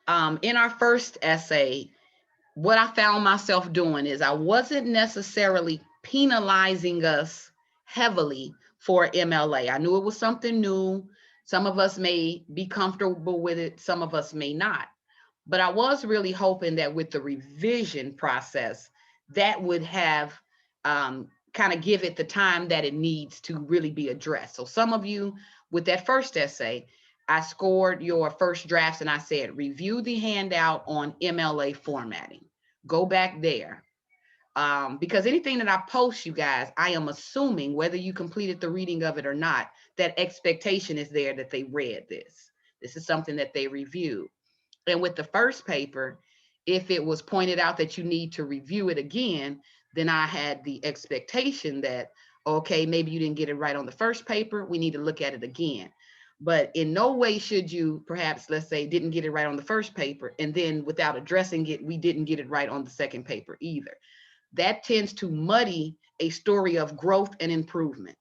In our first essay, what I found myself doing is I wasn't necessarily penalizing us heavily for MLA. I knew it was something new. Some of us may be comfortable with it, some of us may not. But I was really hoping that with the revision process, that would have kind of give it the time that it needs to really be addressed. So some of you with that first essay, I scored your first drafts and I said, review the handout on MLA formatting. Go back there. Because anything that I post, you guys, I am assuming whether you completed the reading of it or not, that expectation is there that they read this. This is something that they reviewed. And with the first paper, if it was pointed out that you need to review it again, then I had the expectation that, okay, maybe you didn't get it right on the first paper. We need to look at it again. But in no way should you perhaps, let's say, didn't get it right on the first paper, and then without addressing it, we didn't get it right on the second paper either. That tends to muddy a story of growth and improvement.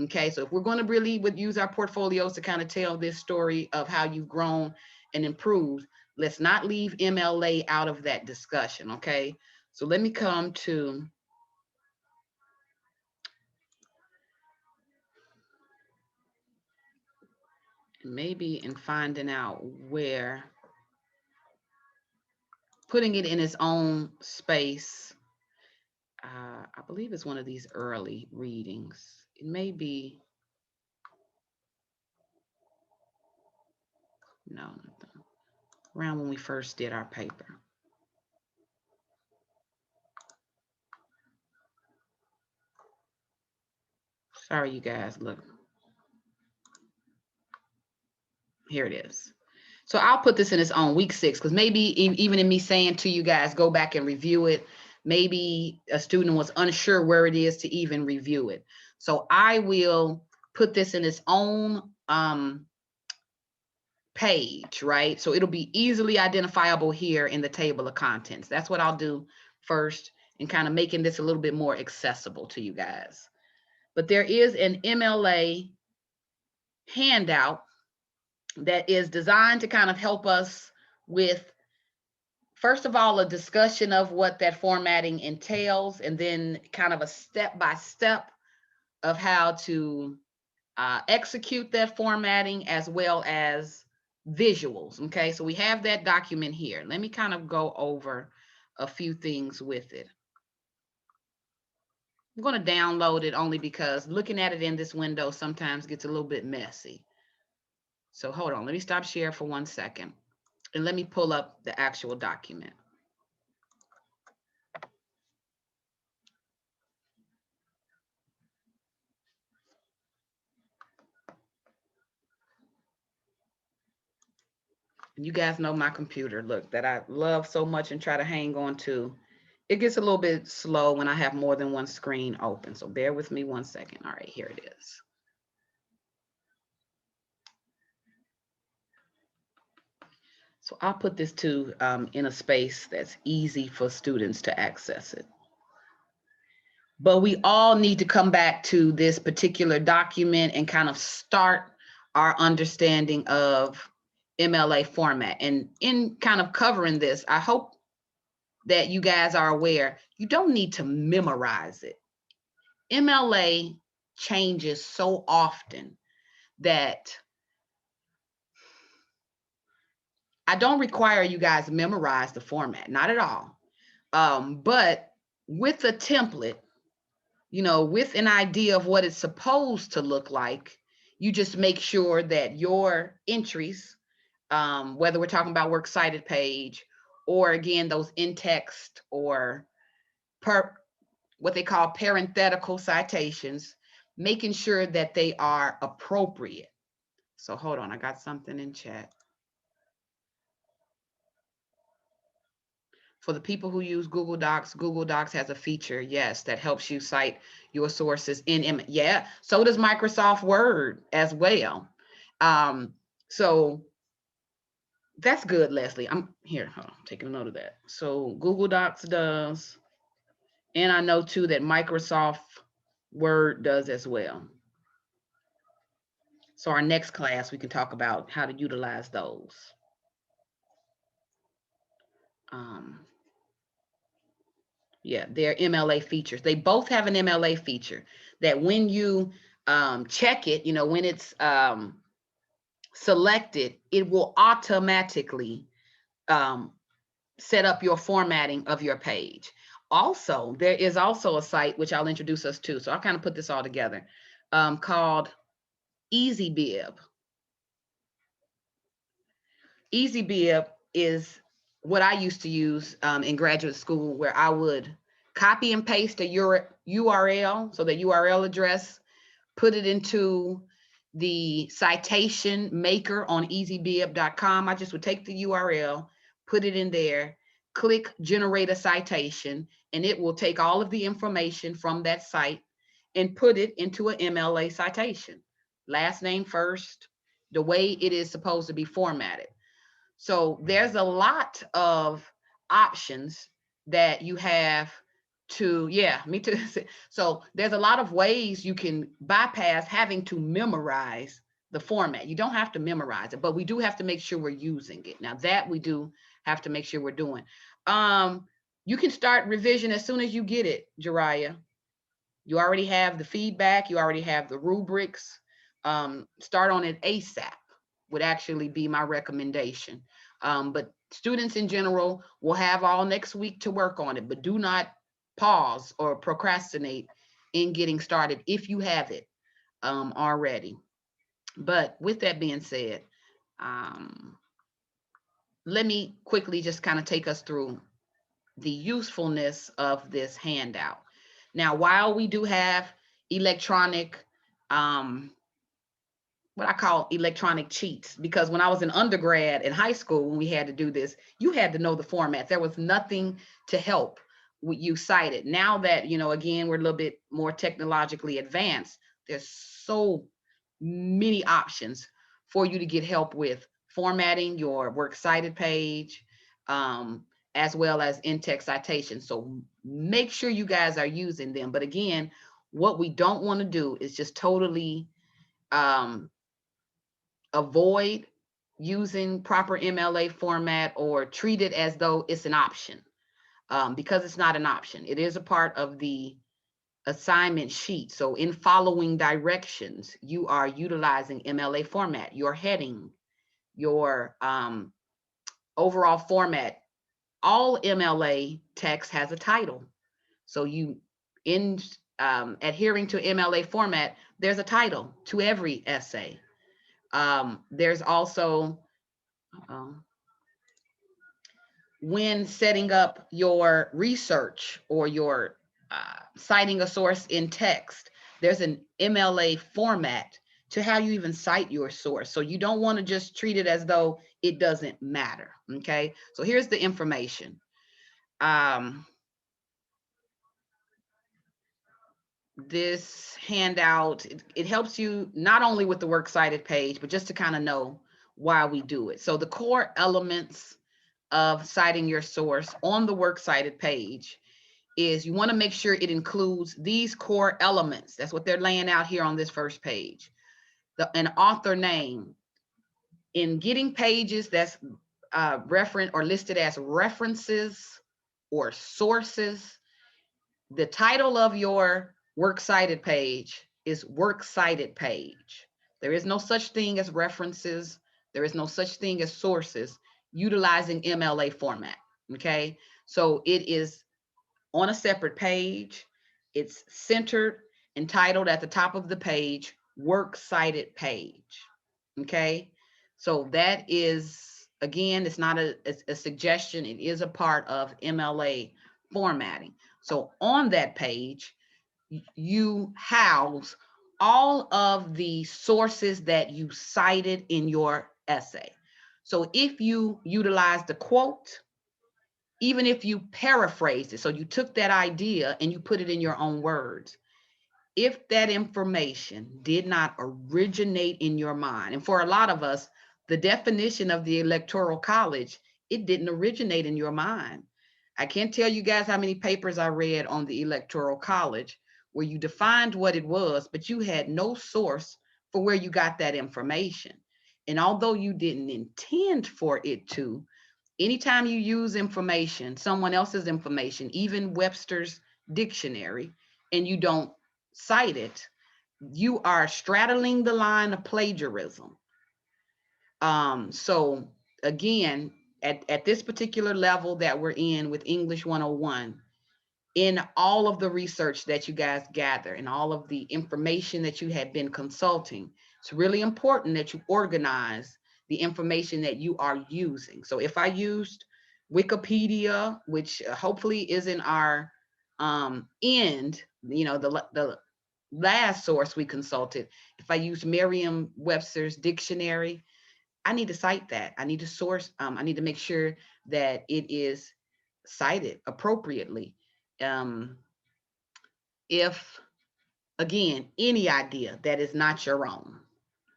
Okay, so if we're going to really use our portfolios to kind of tell this story of how you've grown and improved, let's not leave MLA out of that discussion. Okay, so let me come to maybe in finding out where putting it in its own space. I believe it's one of these early readings. It may be, no, around when we first did our paper. Sorry, you guys, look. Here it is. So I'll put this in its own week 6, because maybe even in me saying to you guys, go back and review it, maybe a student was unsure where it is to even review it. So I will put this in its own page, right? So it'll be easily identifiable here in the table of contents. That's what I'll do first, and kind of making this a little bit more accessible to you guys. But there is an MLA handout that is designed to kind of help us with, first of all, a discussion of what that formatting entails, and then kind of a step-by-step of how to execute that formatting, as well as visuals. Okay, so we have that document here. Let me kind of go over a few things with it. I'm going to download it only because looking at it in this window sometimes gets a little bit messy. So hold on, let me stop share for 1 second, and let me pull up the actual document. You guys know my computer, look, that I love so much and try to hang on to. It gets a little bit slow when I have more than one screen open. So bear with me 1 second. All right, here it is. So I'll put this to in a space that's easy for students to access it. But we all need to come back to this particular document and kind of start our understanding of MLA format. And in kind of covering this, I hope that you guys are aware, you don't need to memorize it. MLA changes so often that I don't require you guys to memorize the format, not at all. But with a template, with an idea of what it's supposed to look like, you just make sure that your entries, whether we're talking about works cited page, or again, those in text or what they call parenthetical citations, making sure that they are appropriate. So hold on, I got something in chat. For the people who use Google Docs has a feature, yes, that helps you cite your sources in, yeah, so does Microsoft Word as well. So that's good, Leslie. I'm here, hold on, I'm taking a note of that. So Google Docs does, and I know too that Microsoft Word does as well. So our next class, we can talk about how to utilize those. Yeah, they're MLA features. They both have an MLA feature that when you check it, you know, when it's selected, it will automatically set up your formatting of your page. Also, there is also a site which I'll introduce us to. So I'll kind of put this all together called EasyBib. EasyBib is what I used to use in graduate school, where I would copy and paste a URL, so the URL address, put it into the citation maker on easybib.com. I just would take the URL, put it in there, click generate a citation, and it will take all of the information from that site and put it into an MLA citation. Last name first, the way it is supposed to be formatted. So there's a lot of options that you have to, yeah, me too. So there's a lot of ways you can bypass having to memorize the format. You don't have to memorize it, but we do have to make sure we're using it. Now that we do have to make sure we're doing. You can start revision as soon as you get it, Jariah. You already have the feedback. You already have the rubrics. Start on it ASAP would actually be my recommendation. But students in general will have all next week to work on it, but do not pause or procrastinate in getting started if you have it already. But with that being said, let me quickly just kind of take us through the usefulness of this handout. Now, while we do have electronic, what I call electronic cheats, because when I was in undergrad in high school, when we had to do this, you had to know the format. There was nothing to help you cite it. Now that, you know, again, we're a little bit more technologically advanced, there's so many options for you to get help with formatting your works cited page, as well as in-text citation. So make sure you guys are using them. But again, what we don't want to do is just totally avoid using proper MLA format or treat it as though it's an option, because it's not an option. It is a part of the assignment sheet. So in following directions, you are utilizing MLA format, your heading, your overall format. All MLA text has a title. So you, in adhering to MLA format, there's a title to every essay. There's also, when setting up your research or your citing a source in text, there's an MLA format to how you even cite your source. So you don't want to just treat it as though it doesn't matter. Okay, so here's the information. This handout, it helps you not only with the works cited page, but just to kind of know why we do it. So the core elements of citing your source on the works cited page is you want to make sure it includes these core elements. That's what they're laying out here on this first page. An author name. In getting pages that's referenced or listed as references or sources, the title of your works cited page is works cited page. There is no such thing as references. There is no such thing as sources utilizing MLA format. Okay, so it is on a separate page. It's centered and titled at the top of the page, works cited page. Okay, so that is, again, it's not a suggestion. It is a part of MLA formatting. So on that page, you house all of the sources that you cited in your essay. So if you utilize the quote, even if you paraphrase it, so you took that idea and you put it in your own words, if that information did not originate in your mind, and for a lot of us, the definition of the Electoral College, it didn't originate in your mind. I can't tell you guys how many papers I read on the Electoral College where you defined what it was, but you had no source for where you got that information. And although you didn't intend for it to, anytime you use information, someone else's information, even Webster's dictionary, and you don't cite it, you are straddling the line of plagiarism. So again, at this particular level that we're in with English 101, in all of the research that you guys gather and all of the information that you have been consulting, it's really important that you organize the information that you are using. So if I used Wikipedia, which hopefully is in our end, the last source we consulted, if I used Merriam-Webster's dictionary, I need to cite that. I need to source, I need to make sure that it is cited appropriately. If, again, any idea that is not your own,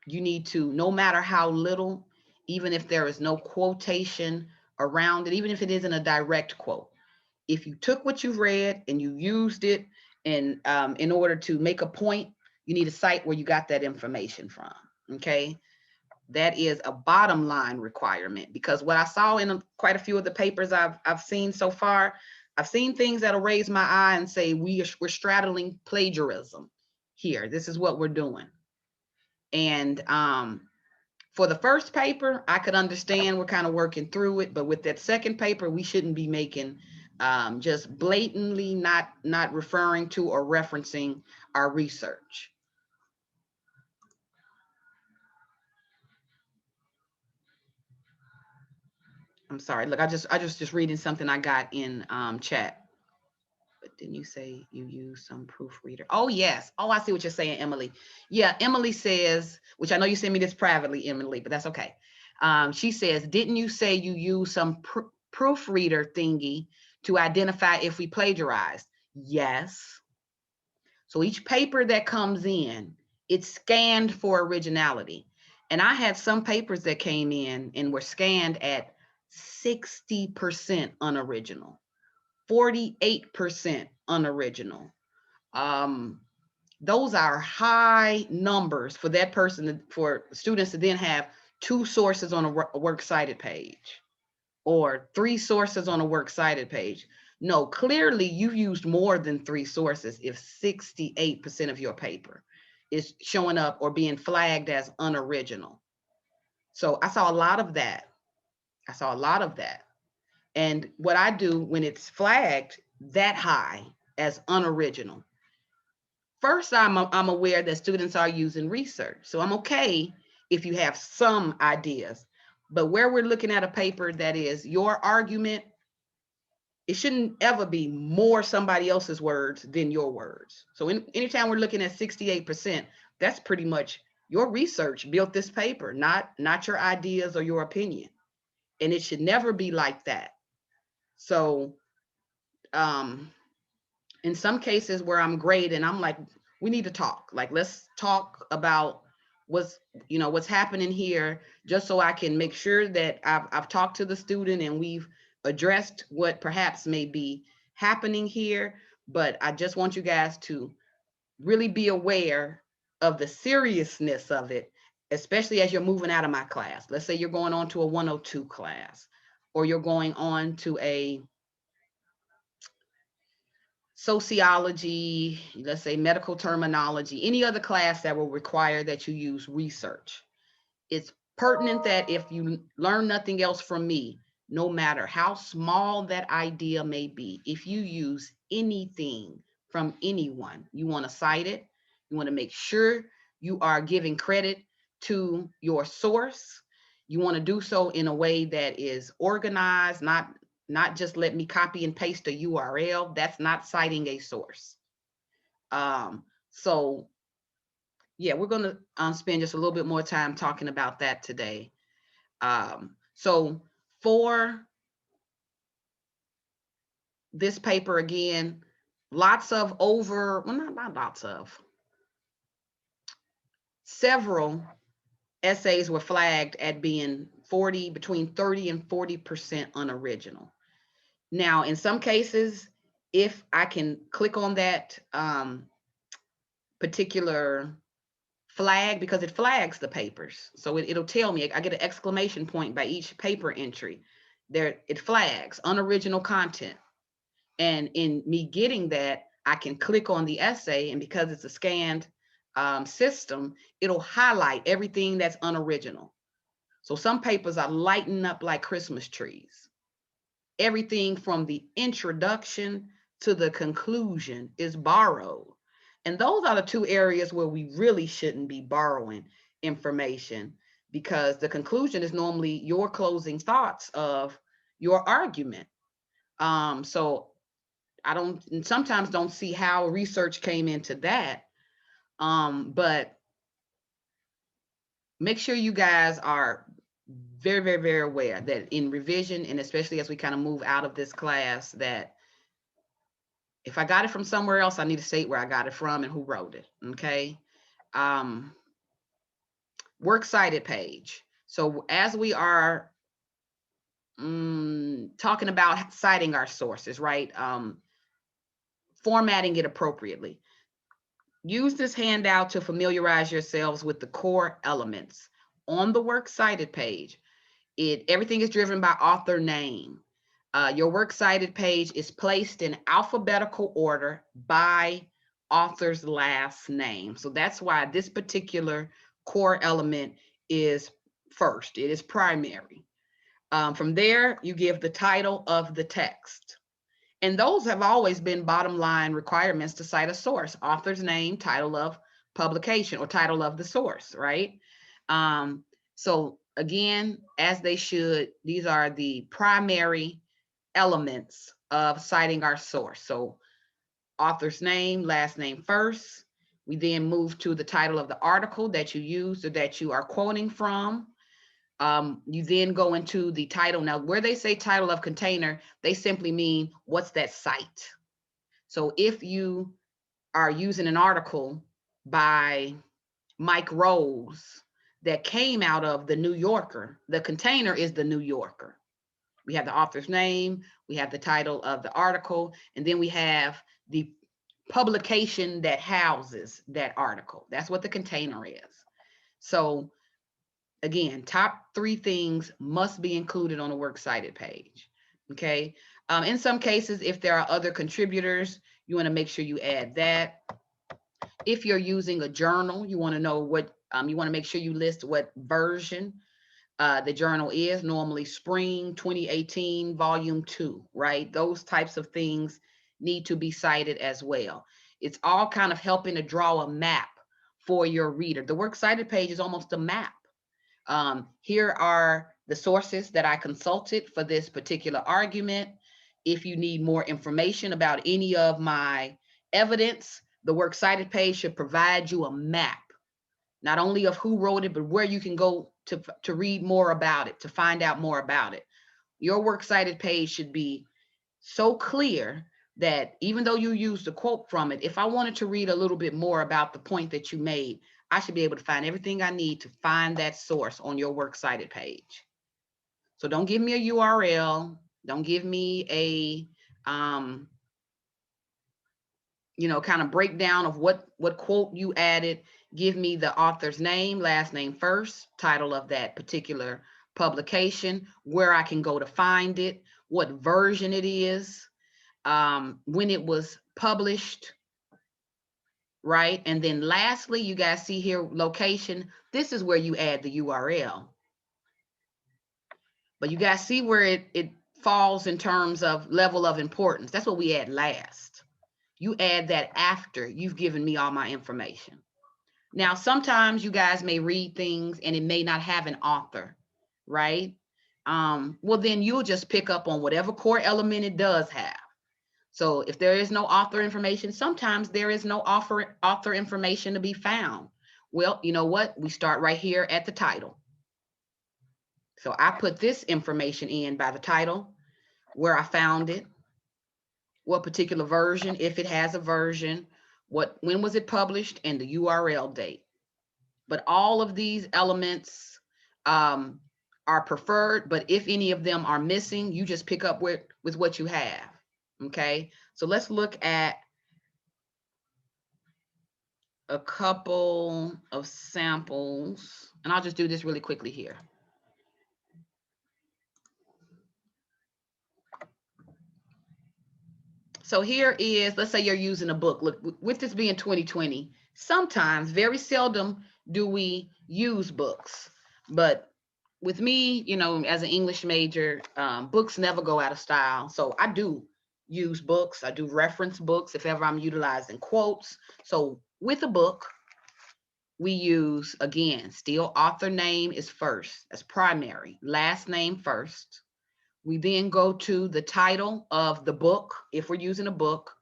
you need to, no matter how little, even if there is no quotation around it, even if it isn't a direct quote, if you took what you've read and you used it and in order to make a point, you need to cite where you got that information from. Okay. That is a bottom line requirement, because what I saw in quite a few of the papers I've seen so far, I've seen things that'll raise my eye and say we're straddling plagiarism here. This is what we're doing. And for the first paper, I could understand we're kind of working through it, but with that second paper, we shouldn't be making just blatantly not referring to or referencing our research. I'm sorry. Look, I just reading something I got in chat. But didn't you say you use some proofreader? Oh yes. Oh, I see what you're saying, Emily. Yeah, Emily says, which I know you sent me this privately, Emily, but that's okay. She says, didn't you say you use some proofreader thingy to identify if we plagiarized? Yes. So each paper that comes in, it's scanned for originality. And I had some papers that came in and were scanned at 60% unoriginal, 48% unoriginal. Those are high numbers for that person, for students to then have 2 sources on a works cited page or 3 sources on a works cited page. No, clearly you've used more than 3 sources if 68% of your paper is showing up or being flagged as unoriginal. So I saw a lot of that. And what I do when it's flagged that high as unoriginal, first I'm aware that students are using research. So I'm okay if you have some ideas. But where we're looking at a paper that is your argument, it shouldn't ever be more somebody else's words than your words. So anytime we're looking at 68%, that's pretty much your research built this paper, not your ideas or your opinion. And it should never be like that. So in some cases where I'm grading, I'm like, we need to talk. Like, let's talk about what's happening here, just so I can make sure that I've talked to the student and we've addressed what perhaps may be happening here. But I just want you guys to really be aware of the seriousness of it, especially as you're moving out of my class. Let's say you're going on to a 102 class, or you're going on to a sociology, let's say medical terminology, any other class that will require that you use research. It's pertinent that if you learn nothing else from me, no matter how small that idea may be, if you use anything from anyone, you want to cite it, you want to make sure you are giving credit to your source. You want to do so in a way that is organized, not just let me copy and paste a URL. That's not citing a source. So yeah, we're going to spend just a little bit more time talking about that today. So for this paper, again, several essays were flagged at being between 30 and 40% unoriginal. Now, in some cases, if I can click on that particular flag, because it flags the papers, so it'll tell me, I get an exclamation point by each paper entry, there, it flags unoriginal content. And in me getting that, I can click on the essay, and because it's a scanned system, it'll highlight everything that's unoriginal. So some papers are lighting up like Christmas trees. Everything from the introduction to the conclusion is borrowed. And those are the two areas where we really shouldn't be borrowing information, because the conclusion is normally your closing thoughts of your argument. So I don't, and sometimes don't see how research came into that. But make sure you guys are very, very, very aware that in revision, and especially as we kind of move out of this class, that if I got it from somewhere else, I need to state where I got it from and who wrote it. Okay. Works cited page. So as we are talking about citing our sources, right? Formatting it appropriately. Use this handout to familiarize yourselves with the core elements. On the works cited page, everything is driven by author name. Your works cited page is placed in alphabetical order by author's last name. So that's why this particular core element is first. It is primary. From there, you give the title of the text. And those have always been bottom line requirements to cite a source: author's name, title of publication, or title of the source, right? So again, as they should, these are the primary elements of citing our source. So author's name, last name first. We then move to the title of the article that you use or that you are quoting from. You then go into the title. Now, where they say title of container, they simply mean what's that cite. So if you are using an article by Mike Rose that came out of the New Yorker, the container is the New Yorker. We have the author's name, we have the title of the article, and then we have the publication that houses that article. That's what the container is. So again, top 3 things must be included on a works cited page. Okay. In some cases, if there are other contributors, you want to make sure you add that. If you're using a journal, you want to know what, you want to make sure you list what version the journal is, normally spring 2018, volume 2, right? Those types of things need to be cited as well. It's all kind of helping to draw a map for your reader. The works cited page is almost a map. Here are the sources that I consulted for this particular argument. If you need more information about any of my evidence, the works cited page should provide you a map, not only of who wrote it, but where you can go to read more about it, to find out more about it. Your works cited page should be so clear that even though you used a quote from it, if I wanted to read a little bit more about the point that you made, I should be able to find everything I need to find that source on your works cited page. So don't give me a URL. Don't give me a, kind of breakdown of what quote you added. Give me the author's name, last name first, title of that particular publication, where I can go to find it, what version it is, when it was published, right? And then lastly, you guys see here, location. This is where you add the URL. But you guys see where it falls in terms of level of importance. That's what we add last. You add that after you've given me all my information. Now, sometimes you guys may read things and it may not have an author, right? Well, then you'll just pick up on whatever core element it does have. So if there is no author information, sometimes there is no author information to be found. Well, you know what? We start right here at the title. So I put this information in by the title, where I found it, what particular version, if it has a version, when was it published, and the URL date. But all of these elements are preferred, but if any of them are missing, you just pick up with what you have. Okay, so let's look at a couple of samples, and I'll just do this really quickly here. So here is, let's say you're using a book. Look, with this being 2020, sometimes, very seldom do we use books. But with me, you know, as an English major, books never go out of style. So I do use books. I do reference books if ever I'm utilizing quotes. So with a book, we use, again, still author name is first. That's primary. Last name first. We then go to the title of the book, if we're using a book,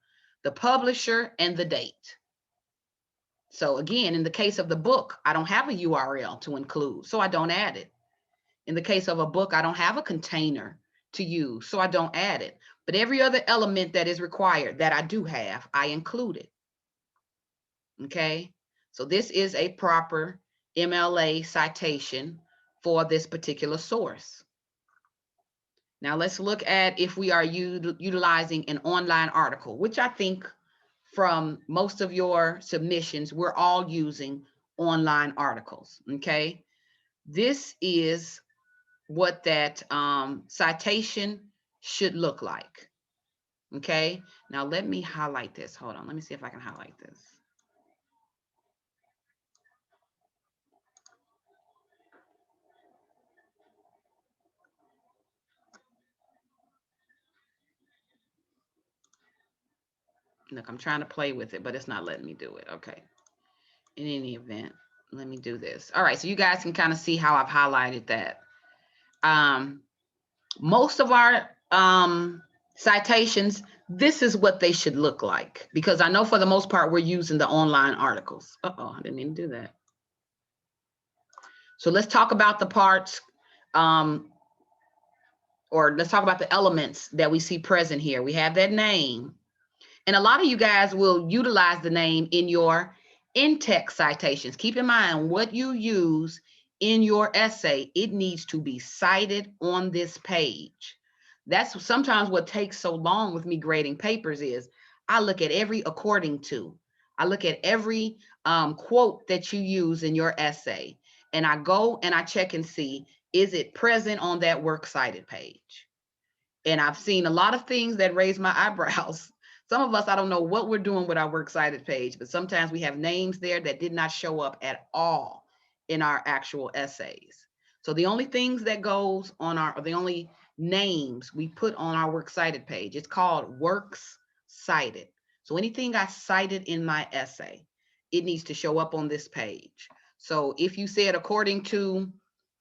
the publisher, and the date. So again, in the case of the book, I don't have a URL to include, so I don't add it. In the case of a book, I don't have a container to use, so I don't add it. But every other element that is required that I do have, I include it. Okay, so this is a proper MLA citation for this particular source. Now let's look at if we are utilizing an online article, which I think from most of your submissions, we're all using online articles, okay? This is what that citation should look like, okay? Now let me highlight this. Hold on, let me see if I can highlight this. Look, I'm trying to play with it, but it's not letting me do it. Okay. In any event, let me do this. All right, so you guys can kind of see how I've highlighted that. Most of our citations, this is what they should look like, because I know for the most part, we're using the online articles. Uh-oh, I didn't mean to do that. So let's talk about the parts, or let's talk about the elements that we see present here. We have that name. And a lot of you guys will utilize the name in your in-text citations. Keep in mind what you use in your essay, it needs to be cited on this page. That's sometimes what takes so long with me grading papers is I look at every according to. I look at every quote that you use in your essay, and I go and I check and see, is it present on that works cited page? And I've seen a lot of things that raise my eyebrows. Some of us, I don't know what we're doing with our works cited page, but sometimes we have names there that did not show up at all in our actual essays. So the only things that goes on our, or the only names we put on our works cited page, it's called works cited. So anything I cited in my essay, it needs to show up on this page. So if you said according to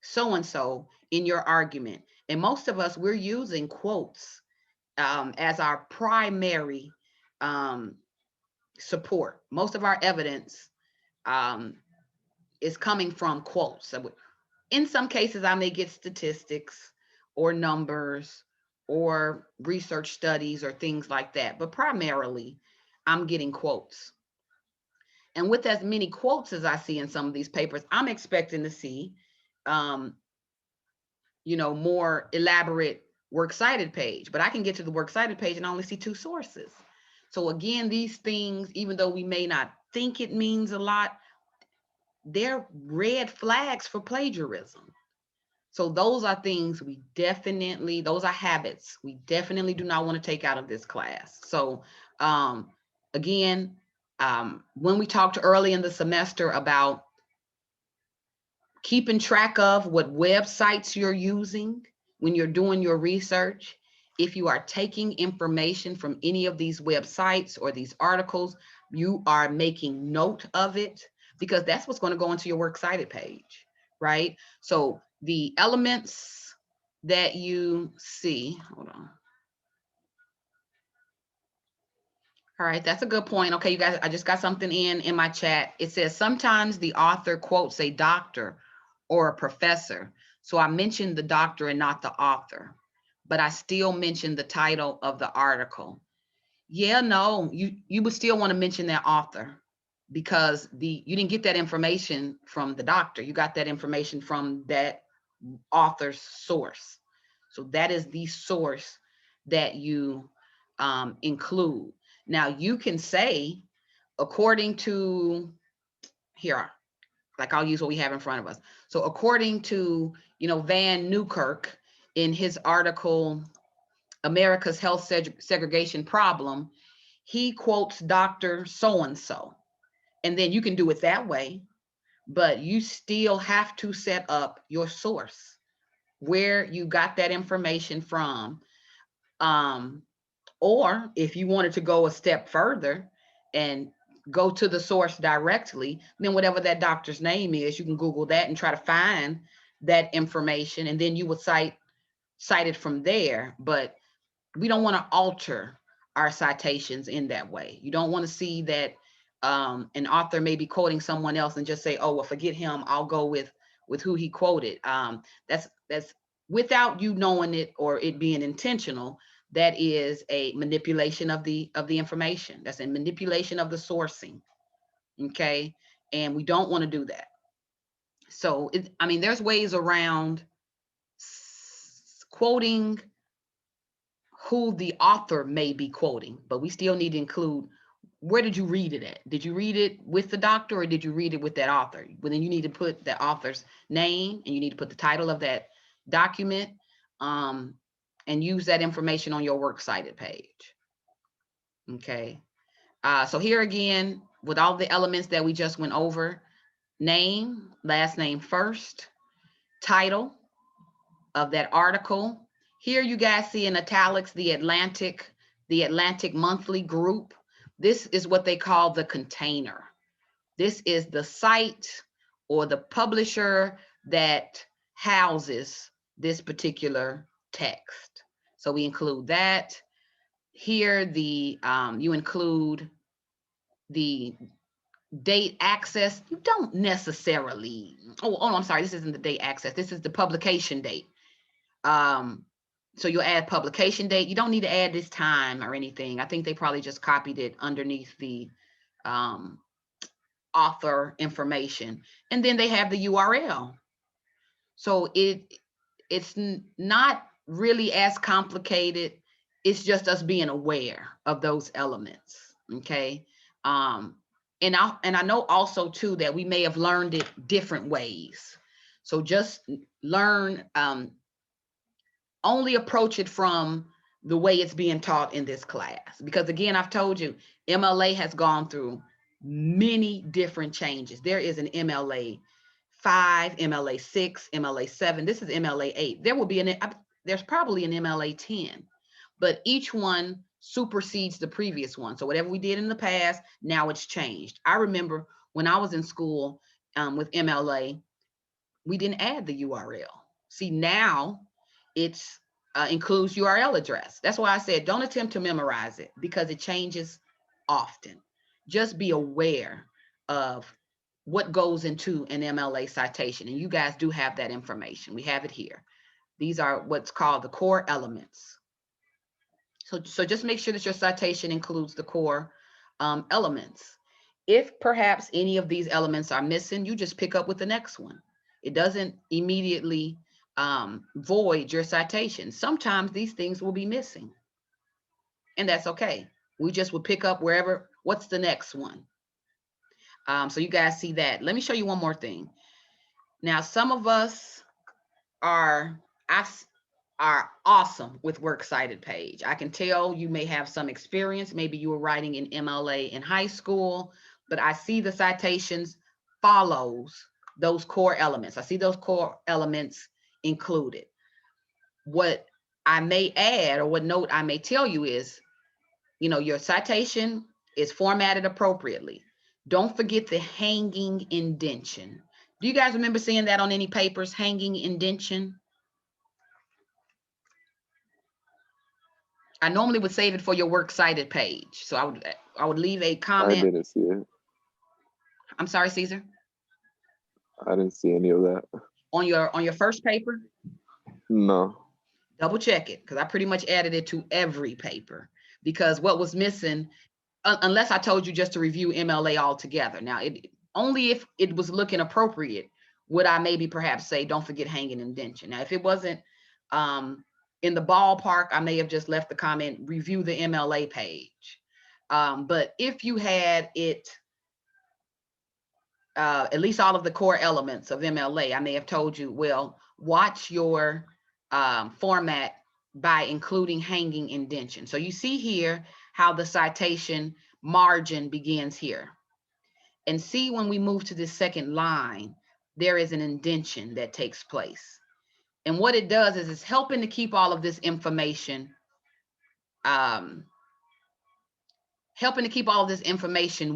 so-and-so in your argument, and most of us, we're using quotes as our primary support. Most of our evidence is coming from quotes. So in some cases, I may get statistics or numbers or research studies or things like that, but primarily I'm getting quotes. And with as many quotes as I see in some of these papers, I'm expecting to see, more elaborate works cited page, but I can get to the works cited page and I only see 2 sources. So again, these things, even though we may not think it means a lot, they're red flags for plagiarism. So those are things those are habits we definitely do not want to take out of this class. So again, when we talked early in the semester about keeping track of what websites you're using when you're doing your research, if you are taking information from any of these websites or these articles, you are making note of it, because that's what's going to go into your works cited page, right? So the elements that you see, hold on. All right, that's a good point. Okay, you guys, I just got something in my chat. It says sometimes the author quotes a doctor or a professor. So I mentioned the doctor and not the author, but I still mentioned the title of the article. Yeah, no, you would still want to mention that author, because you didn't get that information from the doctor. You got that information from that author's source. So that is the source that you include. Now you can say, according to, here, like I'll use what we have in front of us. So according to, Van Newkirk in his article, America's Health Segregation Problem, he quotes Dr. So-and-so. And then you can do it that way, but you still have to set up your source, where you got that information from. Or if you wanted to go a step further and go to the source directly, then whatever that doctor's name is, you can Google that and try to find that information, and then you would cite it from there. But we don't want to alter our citations in that way. You don't want to see that an author may be quoting someone else and just say, "Oh, well, forget him. I'll go with who he quoted." That's without you knowing it or it being intentional. That is a manipulation of the information. That's a manipulation of the sourcing. Okay, and we don't want to do that. So, I mean, there's ways around quoting who the author may be quoting, but we still need to include, where did you read it at? Did you read it with the doctor, or did you read it with that author? Well, then you need to put the author's name, and you need to put the title of that document, and use that information on your works cited page. Okay. So here again, with all the elements that we just went over: name, last name first, title of that article. Here you guys see in italics the Atlantic Monthly Group. This is what they call the container. This is the site or the publisher that houses this particular text. So we include that. Here you include the date access. You don't necessarily, I'm sorry, this isn't the date access. This is the publication date. So you'll add publication date. You don't need to add this time or anything. I think they probably just copied it underneath the author information. And then they have the URL. So it's not really as complicated. It's just us being aware of those elements. Okay. And I know also too that we may have learned it different ways. So just learn, only approach it from the way it's being taught in this class. Because again, I've told you, MLA has gone through many different changes. There is an MLA 5, MLA 6, MLA 7. This is MLA 8. There will be there's probably an MLA 10, but each one supersedes the previous one. So whatever we did in the past, now it's changed. I remember when I was in school with MLA, we didn't add the URL. See, now it's includes URL address. That's why I said don't attempt to memorize it, because it changes often. Just be aware of what goes into an MLA citation, and you guys do have that information. We have it here. These are what's called the core elements. So just make sure that your citation includes the core elements. If perhaps any of these elements are missing, you just pick up with the next one. It doesn't immediately void your citation. Sometimes these things will be missing, and that's okay. We just will pick up wherever. What's the next one? So you guys see that. Let me show you one more thing. Now, some of us are awesome with works cited page. I can tell you may have some experience. Maybe you were writing in MLA in high school, but I see the citations follows those core elements. I see those core elements included. What I may add, or what note I may tell you is, your citation is formatted appropriately. Don't forget the hanging indention. Do you guys remember seeing that on any papers, hanging indention? I normally would save it for your works cited page. So I would leave a comment. I didn't see it. I'm sorry, Caesar. I didn't see any of that. On your first paper? No. Double check it, because I pretty much added it to every paper, because what was missing, unless I told you just to review MLA altogether. Now, only if it was looking appropriate would I maybe perhaps say, don't forget hanging indention. Now, if it wasn't in the ballpark, I may have just left the comment, review the MLA page. But if you had it, at least all of the core elements of MLA, I may have told you, well, watch your format by including hanging indention. So you see here how the citation margin begins here. And see, when we move to this second line, there is an indention that takes place. And what it does is it's helping to keep all of this information,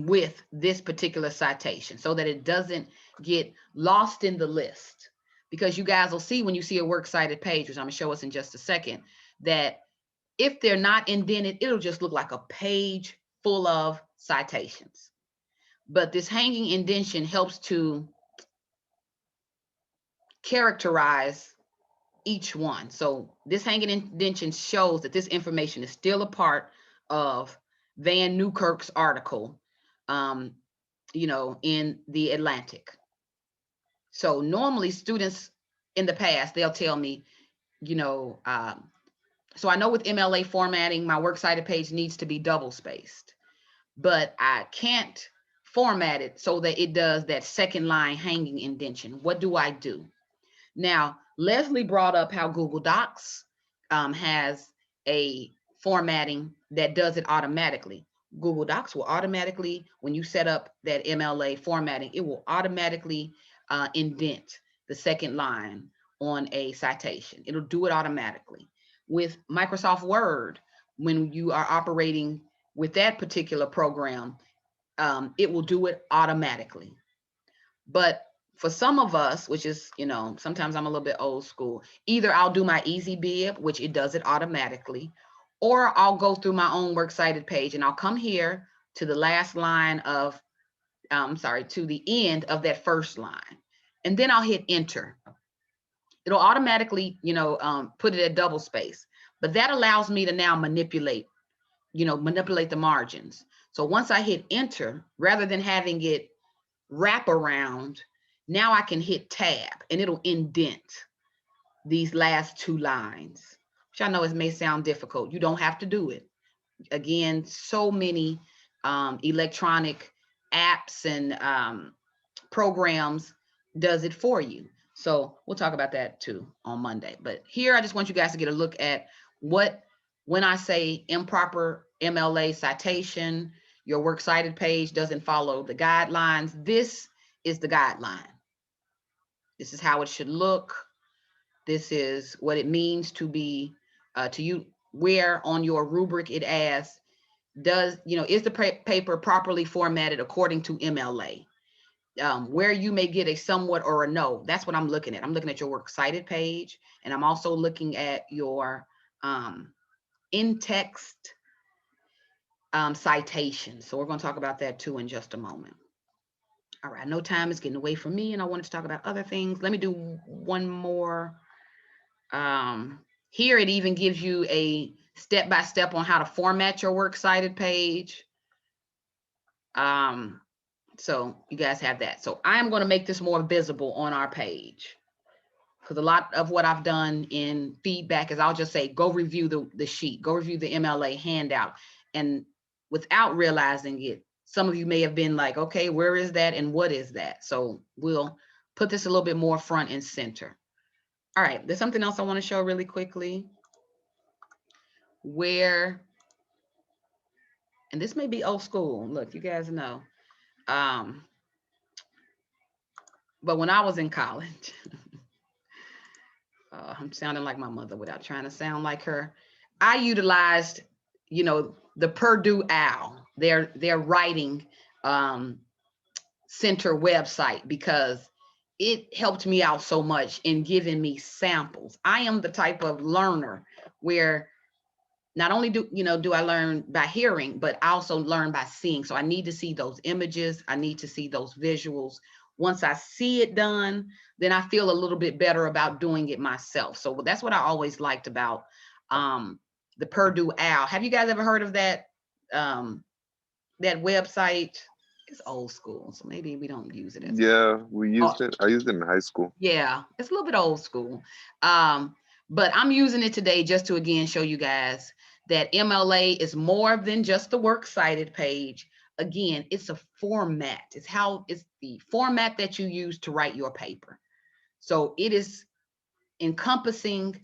with this particular citation so that it doesn't get lost in the list. Because you guys will see when you see a works cited page, which I'm gonna show us in just a second, that if they're not indented, it'll just look like a page full of citations. But this hanging indention helps to characterize each one. So this hanging indention shows that this information is still a part of Van Newkirk's article, in the Atlantic. So normally students in the past, they'll tell me, so I know with MLA formatting, my works cited page needs to be double spaced, but I can't format it so that it does that second line hanging indention. What do I do? Now, Leslie brought up how Google Docs has a formatting that does it automatically. Google Docs will automatically, when you set up that MLA formatting, it will automatically indent the second line on a citation. It'll do it automatically. With Microsoft Word, when you are operating with that particular program, it will do it automatically. But for some of us, which is, sometimes I'm a little bit old school, either I'll do my easy bib, which it does it automatically, or I'll go through my own works cited page and I'll come here to the last line of, to the end of that first line. And then I'll hit enter. It'll automatically, put it at double space, but that allows me to now manipulate the margins. So once I hit enter, rather than having it wrap around, now I can hit tab and it'll indent these last two lines, which I know it may sound difficult. You don't have to do it. Again, so many electronic apps and programs does it for you. So we'll talk about that too on Monday. But here, I just want you guys to get a look at when I say improper MLA citation, your works cited page doesn't follow the guidelines. This is the guideline. This is how it should look. This is what it means to be, to you, where on your rubric it asks, is the paper properly formatted according to MLA? Where you may get a somewhat or a no, that's what I'm looking at. I'm looking at your works cited page, and I'm also looking at your in-text citations. So we're going to talk about that too in just a moment. All right, I know time is getting away from me and I wanted to talk about other things. Let me do one more. Here it even gives you a step-by-step on how to format your works cited page. So you guys have that. So I'm going to make this more visible on our page, because a lot of what I've done in feedback is I'll just say, go review the sheet, go review the MLA handout. And without realizing it, some of you may have been like, okay, where is that and what is that? So we'll put this a little bit more front and center. All right, there's something else I want to show really quickly and this may be old school. Look, you guys know. But when I was in college, I'm sounding like my mother without trying to sound like her. I utilized, the Purdue OWL, their writing center website, because it helped me out so much in giving me samples. I am the type of learner where not only do I learn by hearing, but I also learn by seeing. So I need to see those images. I need to see those visuals. Once I see it done, then I feel a little bit better about doing it myself. So that's what I always liked about the Purdue OWL. Have you guys ever heard of that website? It's old school, so maybe we don't use it as much. Yeah, we used it. I used it in high school. Yeah, it's a little bit old school. But I'm using it today just to, again, show you guys that MLA is more than just the works cited page. Again, it's a format. It's the format that you use to write your paper. So it is encompassing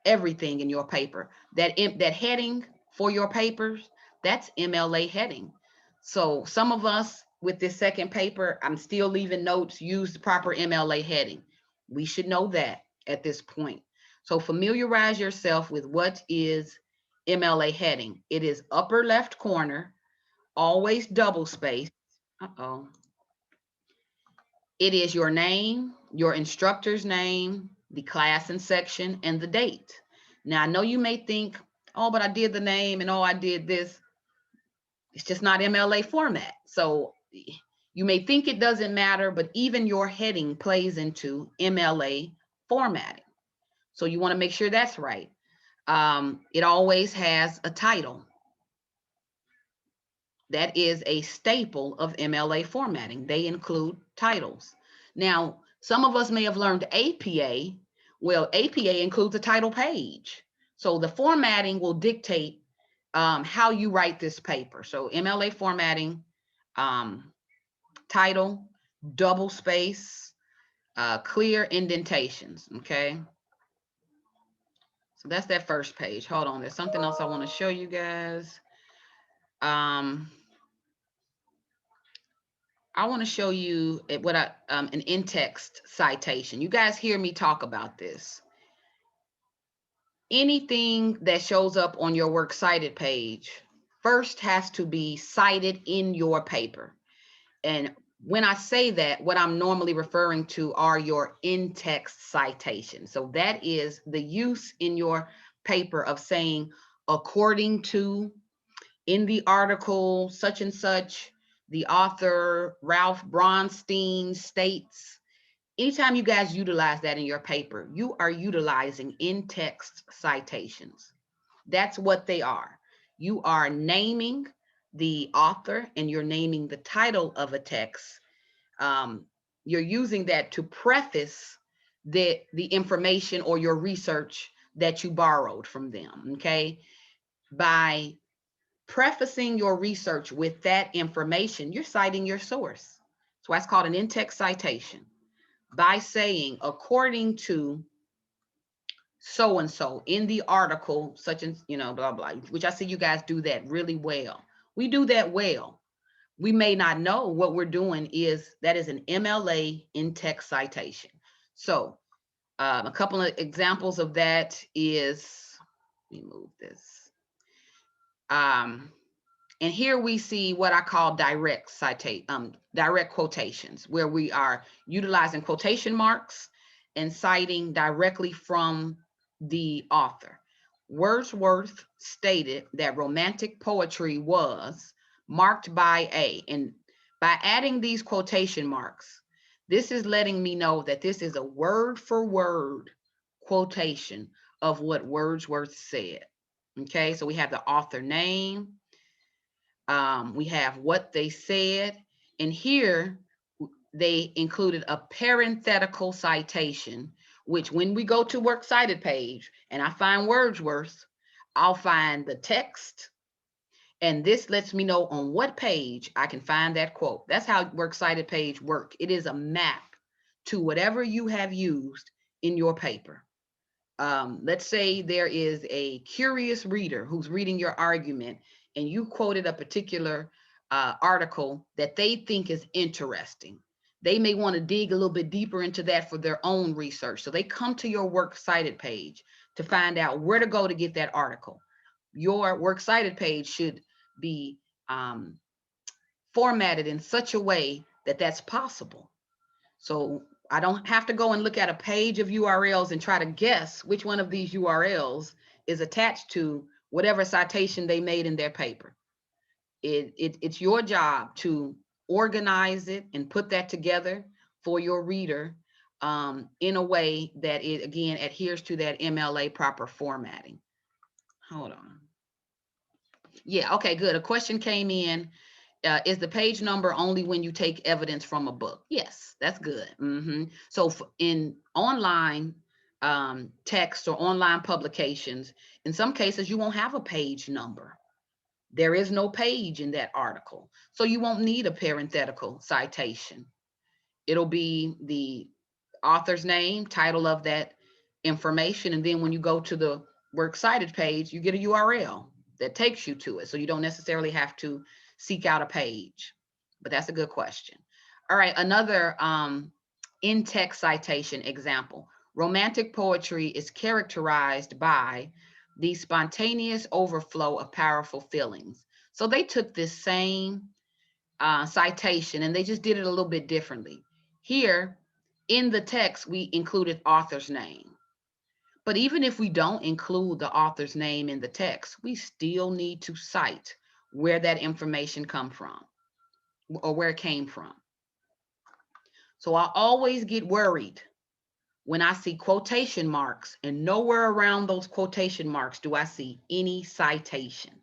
everything in your paper. That heading for your papers, that's MLA heading. So some of us with this second paper, I'm still leaving notes, use the proper MLA heading. We should know that at this point. So familiarize yourself with what is MLA heading. It is upper left corner, always double space. Uh-oh. It is your name, your instructor's name, the class and section, and the date. Now, I know you may think, oh, but I did the name and oh, I did this. It's just not MLA format. So you may think it doesn't matter, but even your heading plays into MLA formatting. So you want to make sure that's right. It always has a title. That is a staple of MLA formatting. They include titles. Now, some of us may have learned APA. Well, APA includes a title page. So the formatting will dictate how you write this paper. So MLA formatting, title, double space, clear indentations, okay? So that's that first page. Hold on, there's something else I want to show you guys. I want to show you what an in-text citation. You guys hear me talk about this. Anything that shows up on your works cited page first has to be cited in your paper. And when I say that, what I'm normally referring to are your in-text citations. So that is the use in your paper of saying, according to, in the article, such and such, the author, Ralph Bronstein, states. Anytime you guys utilize that in your paper, you are utilizing in-text citations. That's what they are. You are naming the author and you're naming the title of a text. You're using that to preface the information or your research that you borrowed from them, okay? By prefacing your research with that information, you're citing your source. So that's called an in-text citation. By saying, according to so-and-so in the article, such and, blah, blah, which I see you guys do that really well. We do that well. We may not know what we're doing that is an MLA in-text citation. So a couple of examples of that is, let me move this. And here we see what I call direct quotations, where we are utilizing quotation marks and citing directly from the author. Wordsworth stated that romantic poetry was marked by A. And by adding these quotation marks, this is letting me know that this is a word for word quotation of what Wordsworth said. Okay, so we have the author name, we have what they said, and here they included a parenthetical citation, which when we go to works cited page and I find Wordsworth, I'll find the text, and this lets me know on what page I can find that quote. That's how works cited page work. It is a map to whatever you have used in your paper. Let's say there is a curious reader who's reading your argument and you quoted a particular article that they think is interesting. They may want to dig a little bit deeper into that for their own research. So they come to your works cited page to find out where to go to get that article. Your works cited page should be formatted in such a way that that's possible. So I don't have to go and look at a page of URLs and try to guess which one of these URLs is attached to whatever citation they made in their paper. It's your job to organize it and put that together for your reader in a way that it, again, adheres to that MLA proper formatting. Hold on. Yeah, okay, good. A question came in. Is the page number only when you take evidence from a book? Yes, that's good. So in online text or online publications, in some cases, you won't have a page number. There is no page in that article. So you won't need a parenthetical citation. It'll be the author's name, title of that information. And then when you go to the Works Cited page, you get a URL that takes you to it. So you don't necessarily have to seek out a page, but that's a good question. All right, another in-text citation example. Romantic poetry is characterized by the spontaneous overflow of powerful feelings. So they took this same citation and they just did it a little bit differently. Here in the text, we included author's name. But even if we don't include the author's name in the text, we still need to cite where that information come from or where it came from. So I always get worried when I see quotation marks and nowhere around those quotation marks do I see any citation.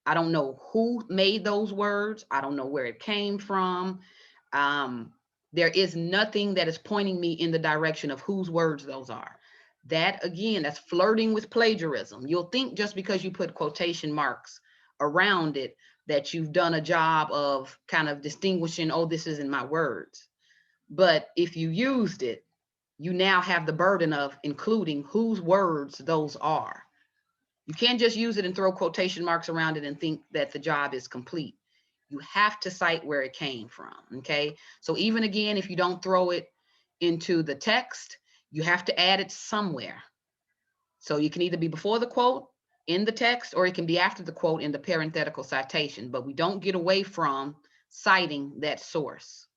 I don't know who made those words. I don't know where it came from. There is nothing that is pointing me in the direction of whose words those are. That again, that's flirting with plagiarism. You'll think just because you put quotation marks around it that you've done a job of kind of distinguishing, oh, this isn't my words. But if you used it, you now have the burden of including whose words those are. You can't just use it and throw quotation marks around it and think that the job is complete. You have to cite where it came from, okay? So even again, if you don't throw it into the text, you have to add it somewhere. So you can either be before the quote in the text, or it can be after the quote in the parenthetical citation, but we don't get away from citing that source.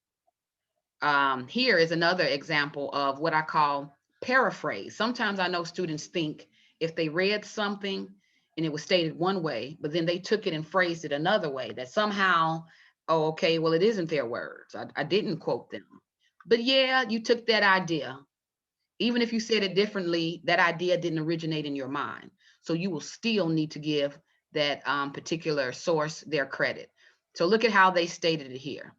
Here is another example of what I call paraphrase. Sometimes I know students think if they read something and it was stated one way, but then they took it and phrased it another way, that somehow, oh, okay, well, it isn't their words. I didn't quote them. But yeah, you took that idea. Even if you said it differently, that idea didn't originate in your mind. So you will still need to give that particular source their credit. So look at how they stated it here.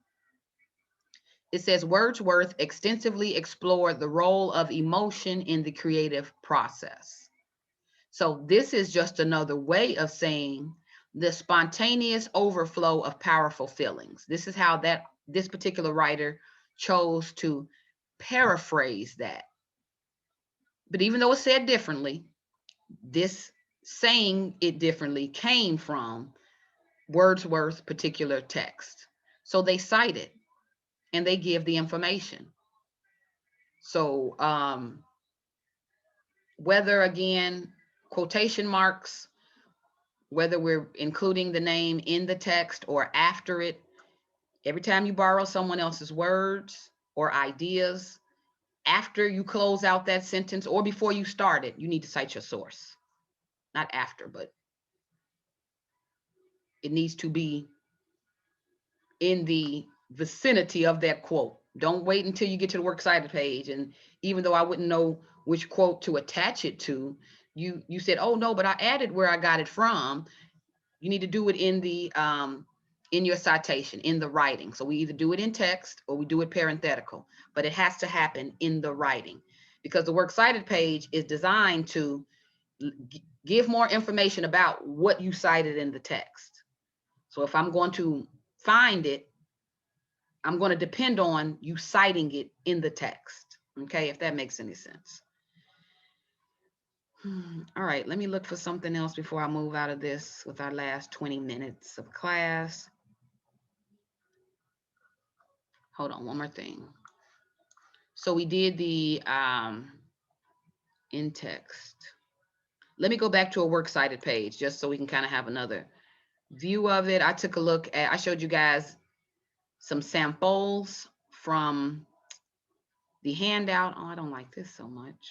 It says Wordsworth extensively explored the role of emotion in the creative process. So this is just another way of saying the spontaneous overflow of powerful feelings. This is how this particular writer chose to paraphrase that. But even though it's said differently, this saying it differently came from Wordsworth's particular text. So they cite it and they give the information. So whether again, quotation marks, whether we're including the name in the text or after it, every time you borrow someone else's words or ideas, after you close out that sentence or before you start it, you need to cite your source. Not after, but it needs to be in the vicinity of that quote. Don't wait until you get to the works cited page. And even though I wouldn't know which quote to attach it to, you said, oh no, but I added where I got it from. You need to do it in the in your citation, in the writing. So we either do it in text or we do it parenthetical, but it has to happen in the writing because the works cited page is designed to give more information about what you cited in the text. So if I'm going to find it, I'm going to depend on you citing it in the text. Okay, if that makes any sense. All right, let me look for something else before I move out of this with our last 20 minutes of class. Hold on, one more thing. So we did the in text. Let me go back to a works cited page just so we can kind of have another view of it. I took a look at, I showed you guys some samples from the handout. Oh, I don't like this so much.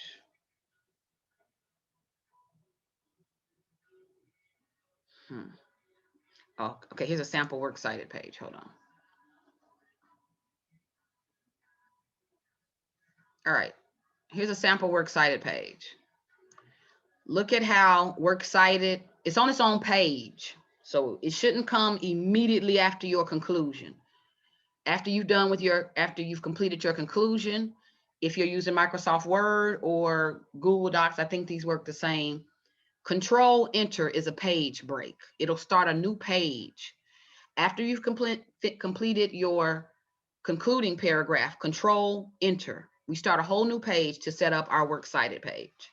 Oh, okay, here's a sample works cited page. Hold on. All right, here's a sample works cited page. Look at how works cited, it's on its own page. So it shouldn't come immediately after your conclusion. After you've done with after you've completed your conclusion, if you're using Microsoft Word or Google Docs, I think these work the same. Control Enter is a page break. It'll start a new page. After you've completed your concluding paragraph, Control Enter we start a whole new page to set up our works cited page.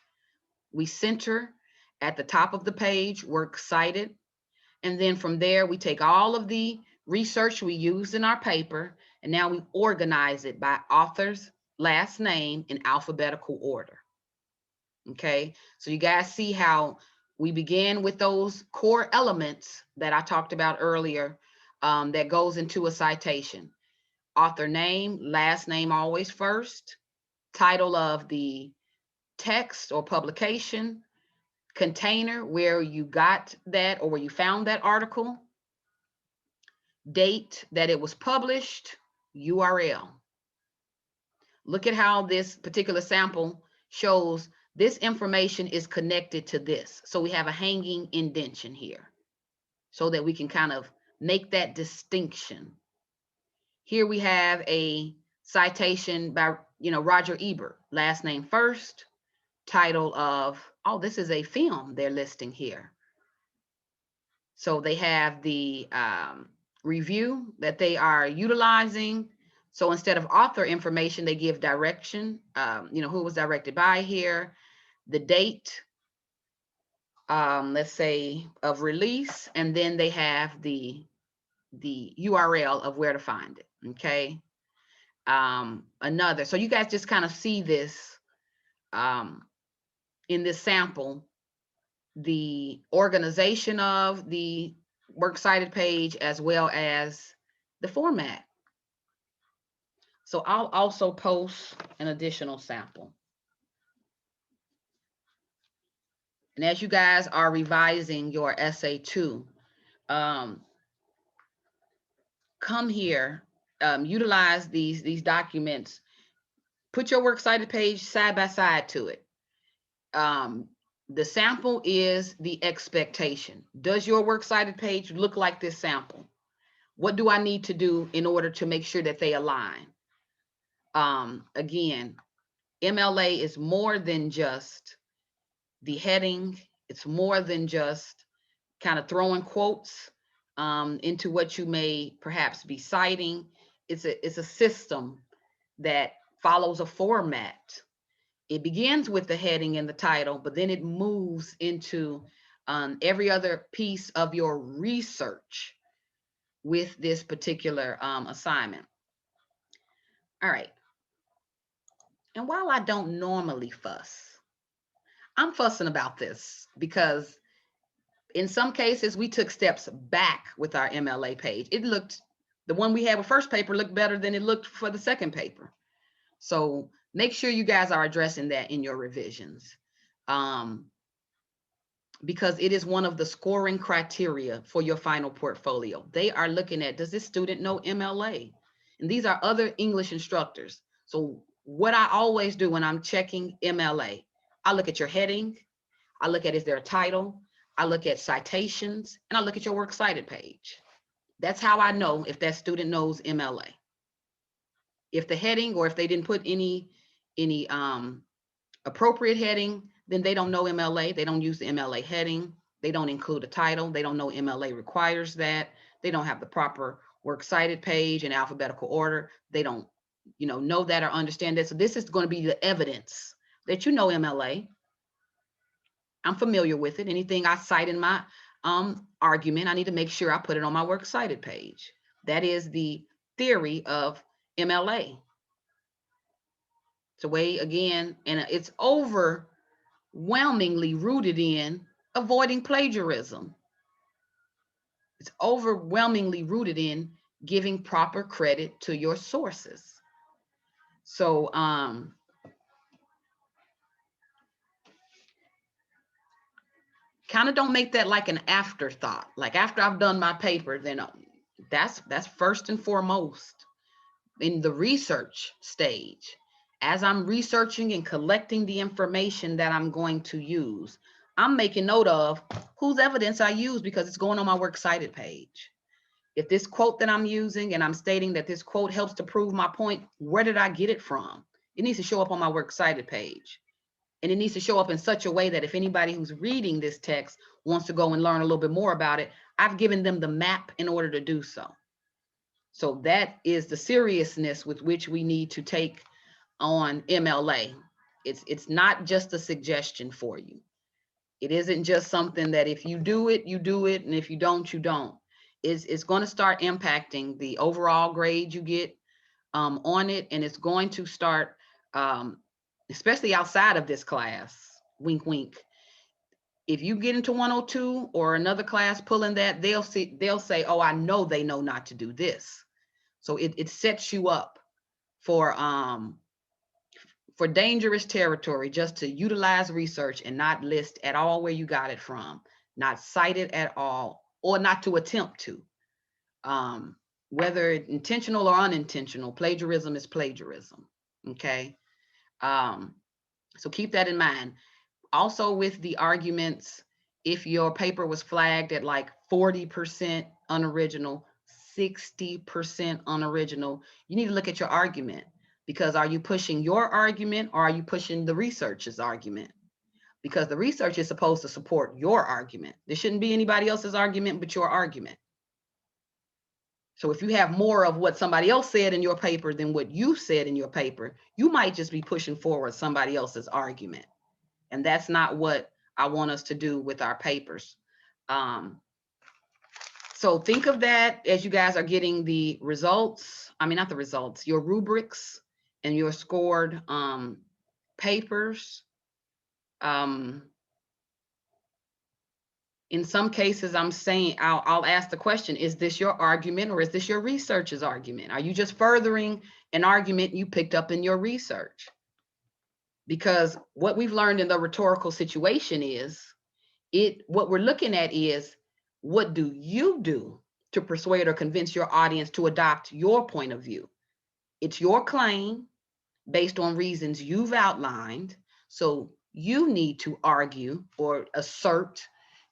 We center at the top of the page, works cited. And then from there, we take all of the research we used in our paper, and now we organize it by author's last name in alphabetical order. Okay, so you guys see how we began with those core elements that I talked about earlier, that goes into a citation. Author name, last name always first, title of the text or publication, container, where you got that or where you found that article, date that it was published, URL. Look at how this particular sample shows this information is connected to this. So we have a hanging indention here so that we can kind of make that distinction. Here we have a citation by, Roger Ebert, last name first, title of, oh, this is a film they're listing here. So they have the review that they are utilizing. So instead of author information, they give direction, who it was directed by here, the date, let's say, of release, and then they have the URL of where to find it, okay? So you guys just kind of see this in this sample, the organization of the works cited page as well as the format. So I'll also post an additional sample. And as you guys are revising your essay too, come here, utilize these documents, put your works cited page side by side to it. The sample is the expectation. Does your works cited page look like this sample? What do I need to do in order to make sure that they align? Again, MLA is more than just the heading. It's more than just kind of throwing quotes into what you may perhaps be citing. It's a system that follows a format. It begins with the heading and the title, but then it moves into every other piece of your research with this particular assignment. All right. And while I don't normally fuss, I'm fussing about this because in some cases we took steps back with our MLA page. The one we had with first paper looked better than it looked for the second paper. So make sure you guys are addressing that in your revisions, because it is one of the scoring criteria for your final portfolio. They are looking at, does this student know MLA? And these are other English instructors. So what I always do when I'm checking MLA, I look at your heading, I look at, is there a title? I look at citations, and I look at your works cited page. That's how I know if that student knows MLA. If the heading, or if they didn't put any appropriate heading, then they don't know MLA. They don't use the MLA heading. They don't include a title. They don't know MLA requires that. They don't have the proper works cited page in alphabetical order. They don't, know that or understand that. So this is going to be the evidence that you know MLA. I'm familiar with it. Anything I cite in my argument, I need to make sure I put it on my works cited page. That is the theory of MLA. It's a way, again, and it's overwhelmingly rooted in avoiding plagiarism. It's overwhelmingly rooted in giving proper credit to your sources. So kind of don't make that like an afterthought. Like after I've done my paper, then that's first and foremost in the research stage. As I'm researching and collecting the information that I'm going to use, I'm making note of whose evidence I use because it's going on my works cited page. If this quote that I'm using and I'm stating that this quote helps to prove my point, where did I get it from? It needs to show up on my works cited page. And it needs to show up in such a way that if anybody who's reading this text wants to go and learn a little bit more about it, I've given them the map in order to do so. So that is the seriousness with which we need to take on MLA. It's not just a suggestion for you. It isn't just something that if you do it, you do it, and if you don't, you don't. It's going to start impacting the overall grade you get on it, and it's going to start, especially outside of this class, wink, wink. If you get into 102 or another class pulling that, they'll say, oh, I know they know not to do this. So it sets you up for dangerous territory, just to utilize research and not list at all where you got it from, not cite it at all, or not to attempt to. Whether intentional or unintentional, plagiarism is plagiarism. Okay. So keep that in mind. Also, with the arguments, if your paper was flagged at like 40% unoriginal, 60% unoriginal, you need to look at your argument, because are you pushing your argument or are you pushing the researcher's argument? Because the research is supposed to support your argument. There shouldn't be anybody else's argument but your argument. So if you have more of what somebody else said in your paper than what you said in your paper, you might just be pushing forward somebody else's argument. And that's not what I want us to do with our papers. So think of that as you guys are getting the results. I mean, not the results, your rubrics and your scored papers. In some cases, I'm saying, I'll ask the question, is this your argument or is this your researcher's argument? Are you just furthering an argument you picked up in your research? Because what we've learned in the rhetorical situation is, what we're looking at is, what do you do to persuade or convince your audience to adopt your point of view? It's your claim based on reasons you've outlined. So you need to argue or assert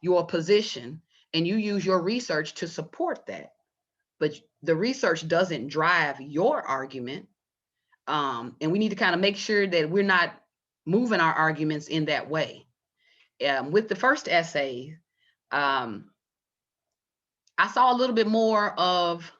your position, and you use your research to support that. But the research doesn't drive your argument. And we need to kind of make sure that we're not moving our arguments in that way. With the first essay, I saw a little bit more of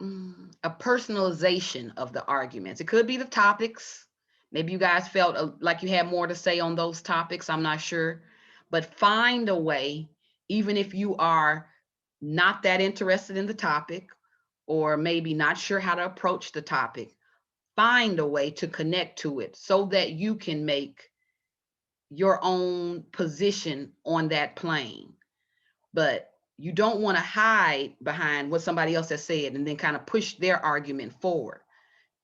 a personalization of the arguments. It could be the topics. Maybe you guys felt like you had more to say on those topics. I'm not sure. But find a way, even if you are not that interested in the topic, or maybe not sure how to approach the topic, find a way to connect to it so that you can make your own position on that plane. But you don't want to hide behind what somebody else has said and then kind of push their argument forward.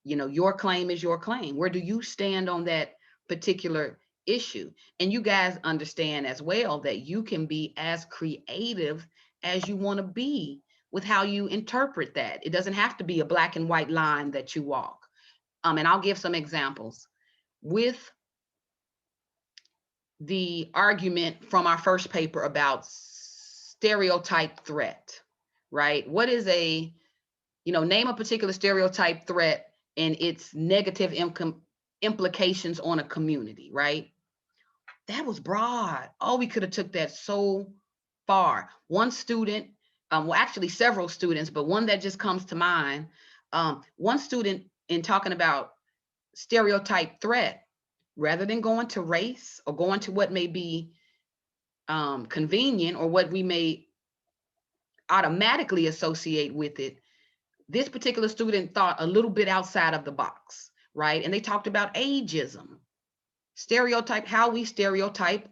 You know, your claim is your claim. Where do you stand on that particular issue? And you guys understand as well that you can be as creative as you want to be with how you interpret that. It doesn't have to be a black and white line that you walk. And I'll give some examples. With the argument from our first paper about stereotype threat, right? What is name a particular stereotype threat and its negative implications on a community, right? That was broad. Oh, we could have took that so far. One student, well, actually several students, but one that just comes to mind, one student, in talking about stereotype threat, rather than going to race or going to what may be convenient or what we may automatically associate with it, this particular student thought a little bit outside of the box, right? And they talked about ageism, how we stereotype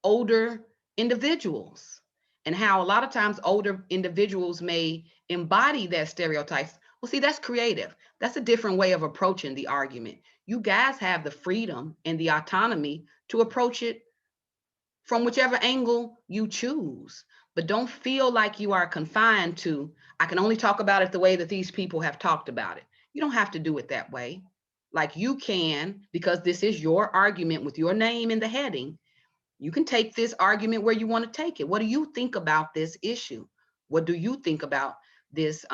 older individuals, and how a lot of times older individuals may embody that stereotypes. Well, see, that's creative. That's a different way of approaching the argument. You guys have the freedom and the autonomy to approach it from whichever angle you choose, but don't feel like you are confined to, I can only talk about it the way that these people have talked about it. You don't have to do it that way. Like you can, because this is your argument with your name in the heading, you can take this argument where you want to take it. What do you think about this issue? What do you think about this,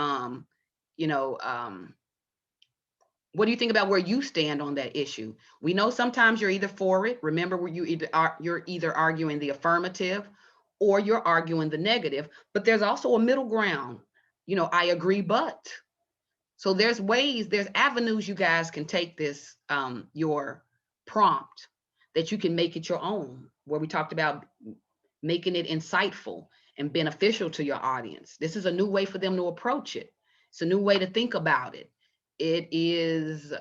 what do you think about where you stand on that issue? We know sometimes you're either for it. Remember, you're either arguing the affirmative or you're arguing the negative, but there's also a middle ground. I agree, but So there's ways, there's avenues you guys can take this, your prompt, that you can make it your own, where we talked about making it insightful and beneficial to your audience. This is a new way for them to approach it. It's a new way to think about it. It is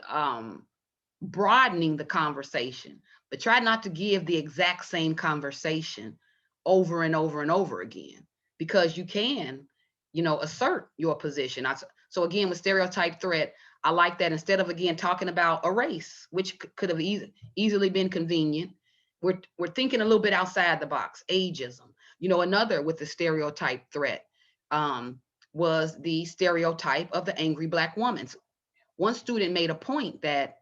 broadening the conversation, but try not to give the exact same conversation over and over and over again, because you can, assert your position. So again, with stereotype threat, I like that instead of again talking about a race, which could have easily been convenient, we're thinking a little bit outside the box. Ageism, another with the stereotype threat, was the stereotype of the angry Black woman. One student made a point that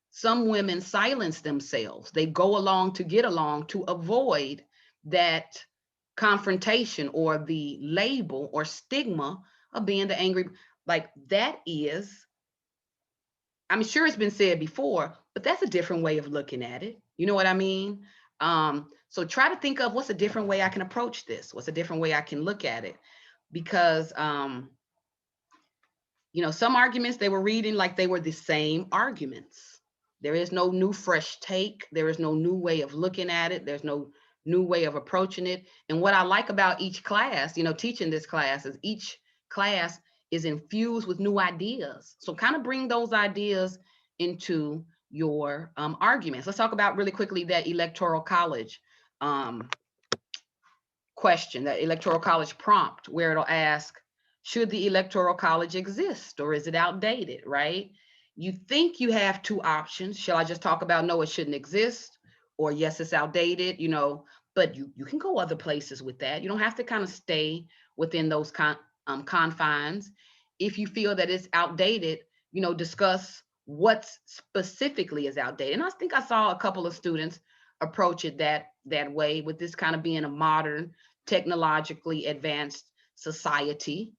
some women silence themselves. They go along to get along to avoid that confrontation or the label or stigma of being the angry. Like that is, I'm sure it's been said before, but that's a different way of looking at it. You know what I mean? So try to think of what's a different way I can approach this. What's a different way I can look at it? Because, some arguments they were reading like they were the same arguments. There is no new fresh take. There is no new way of looking at it. There's no new way of approaching it. And what I like about each class, teaching this class, is each class is infused with new ideas. So kind of bring those ideas into your arguments. Let's talk about really quickly that electoral college question, that electoral college prompt, where it'll ask, should the electoral college exist or is it outdated, right? You think you have two options. Shall I just talk about no, it shouldn't exist, or yes, it's outdated, but you can go other places with that. You don't have to kind of stay within those confines. If you feel that it's outdated, discuss what specifically is outdated. And I think I saw a couple of students approach it that way, with this kind of being a modern, technologically advanced society.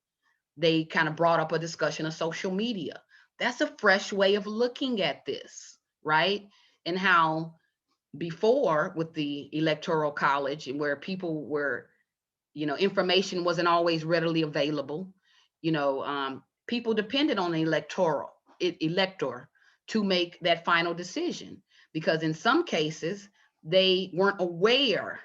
They kind of brought up a discussion of social media. That's a fresh way of looking at this, right? And how before with the electoral college, and where people were, information wasn't always readily available, people depended on the elector to make that final decision, because in some cases they weren't aware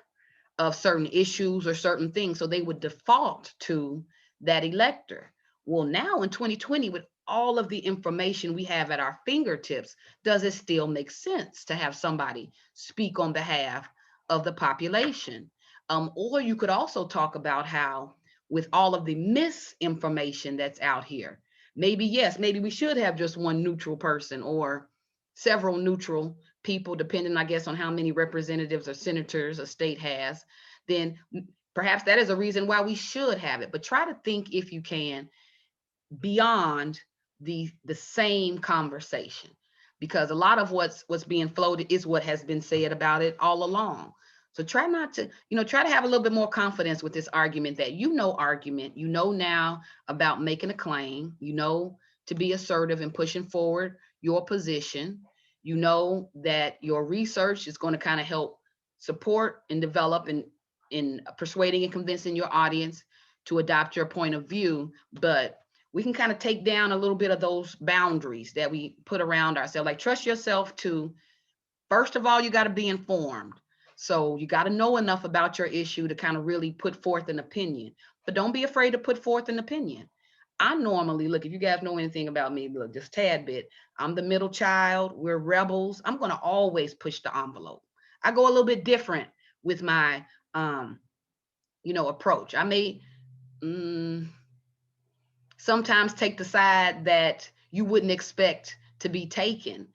of certain issues or certain things, so they would default to that elector. Well, now in 2020, with all of the information we have at our fingertips, does it still make sense to have somebody speak on behalf of the population? Or you could also talk about how, with all of the misinformation that's out here, maybe, yes, maybe we should have just one neutral person or several neutral people, depending, I guess, on how many representatives or senators a state has. Then perhaps that is a reason why we should have it. But try to think, if you can, beyond the same conversation, because a lot of what's being floated is what has been said about it all along. So try not to, try to have a little bit more confidence with this argument, that argument, now about making a claim, to be assertive and pushing forward your position, that your research is going to kind of help support and develop in persuading and convincing your audience to adopt your point of view. But we can kind of take down a little bit of those boundaries that we put around ourselves. Like, trust yourself to, first of all, you got to be informed. So you got to know enough about your issue to kind of really put forth an opinion, but don't be afraid to put forth an opinion. I normally, look, if you guys know anything about me, look, just tad bit, I'm the middle child. We're rebels. I'm going to always push the envelope. I go a little bit different with my, approach. I may, sometimes take the side that you wouldn't expect to be taken,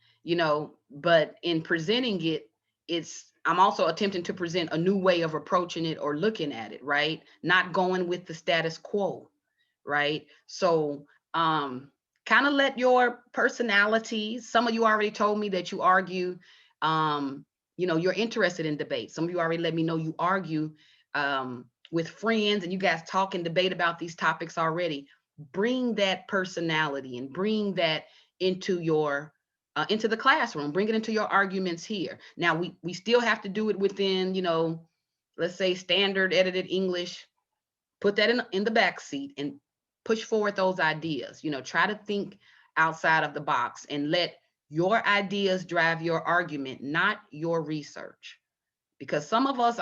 but in presenting it, I'm also attempting to present a new way of approaching it or looking at it, right? Not going with the status quo, right? So kind of let your personalities, some of you already told me that you argue, you're interested in debate. Some of you already let me know you argue with friends, and you guys talk and debate about these topics already. Bring that personality and bring that into your into the classroom. Bring it into your arguments here. Now we still have to do it within, let's say standard edited English. Put that in the back seat and push forward those ideas. You know, try to think outside of the box and let your ideas drive your argument, not your research. Because some of us,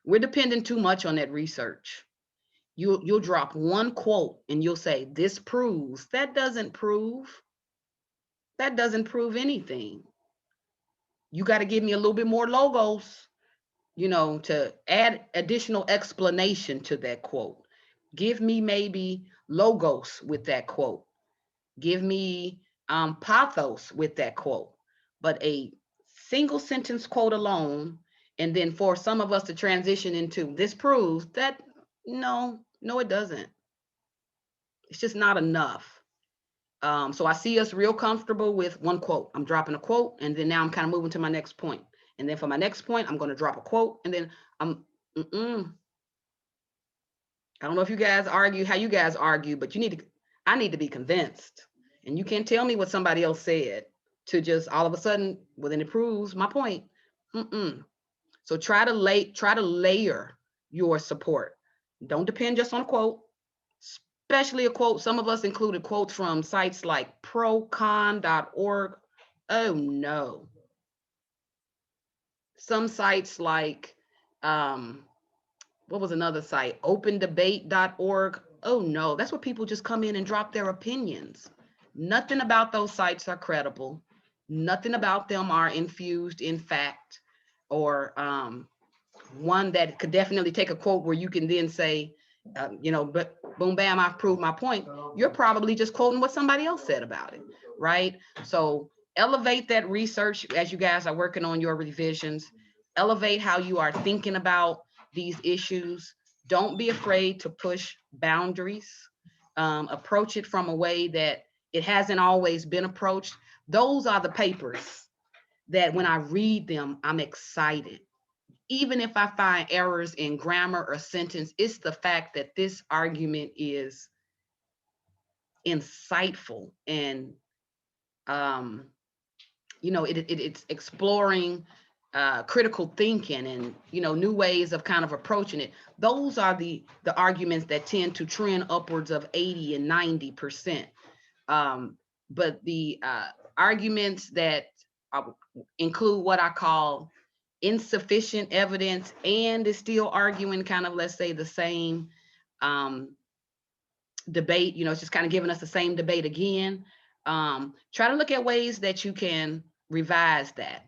we're depending too much on that research. You'll drop one quote and you'll say, this proves. That doesn't prove. That doesn't prove anything. You got to give me a little bit more logos, you know, to add additional explanation to that quote. Give me maybe logos with that quote. Give me pathos with that quote. But a single sentence quote alone, and then for some of us to transition into this proves that, no, it doesn't. It's just not enough. So I see us real comfortable with one quote. I'm dropping a quote, and then now I'm kind of moving to my next point. And then for my next point, I'm going to drop a quote, and then I don't know if you guys argue how you guys argue, but I need to be convinced. And you can't tell me what somebody else said to just all of a sudden, well, then it proves my point. So try to layer your support. Don't depend just on a quote, especially a quote. Some of us included quotes from sites like procon.org. Oh no. Some sites like, what was another site? opendebate.org. Oh no, that's where people just come in and drop their opinions. Nothing about those sites are credible. Nothing about them are infused in fact, or one that could definitely take a quote where you can then say, you know, but boom, bam, I've proved my point. You're probably just quoting what somebody else said about it, right? So elevate that research as you guys are working on your revisions. Elevate how you are thinking about these issues. Don't be afraid to push boundaries. Approach it from a way that it hasn't always been approached. Those are the papers that when I read them, I'm excited. Even if I find errors in grammar or sentence, it's the fact that this argument is insightful and, you know, it's exploring critical thinking and, you know, new ways of kind of approaching it. Those are the arguments that tend to trend upwards of 80 and 90%. But the arguments that include what I call insufficient evidence and is still arguing kind of, let's say, the same debate, you know, it's just kind of giving us the same debate again. Try to look at ways that you can revise that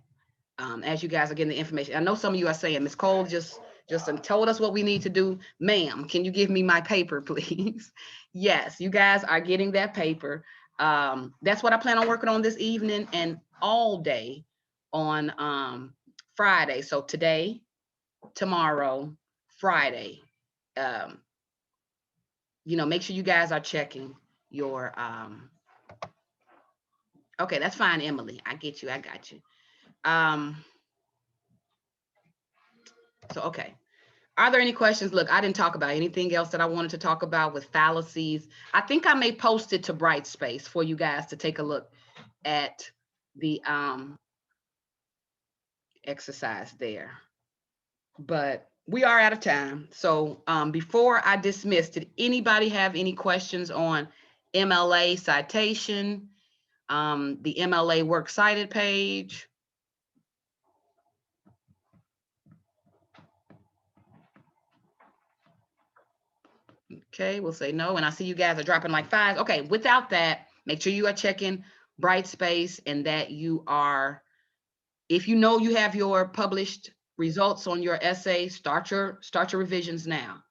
as you guys are getting the information. I know some of you are saying, Ms. Cole just told us what we need to do. Ma'am, can you give me my paper, please? Yes, you guys are getting that paper. That's what I plan on working on this evening and all day on Friday. So today, tomorrow, Friday. You know, make sure you guys are checking your okay, that's fine, Emily. I get you. I got you. So okay. Are there any questions? Look, I didn't talk about anything else that I wanted to talk about with fallacies. I think I may post it to Brightspace for you guys to take a look at the exercise there. But we are out of time. So before I dismiss, did anybody have any questions on MLA citation, the MLA works cited page? Okay, we'll say no. And I see you guys are dropping like 5. Okay, without that, make sure you are checking Brightspace and that you are, if you know you have your published results on your essay, start your revisions now.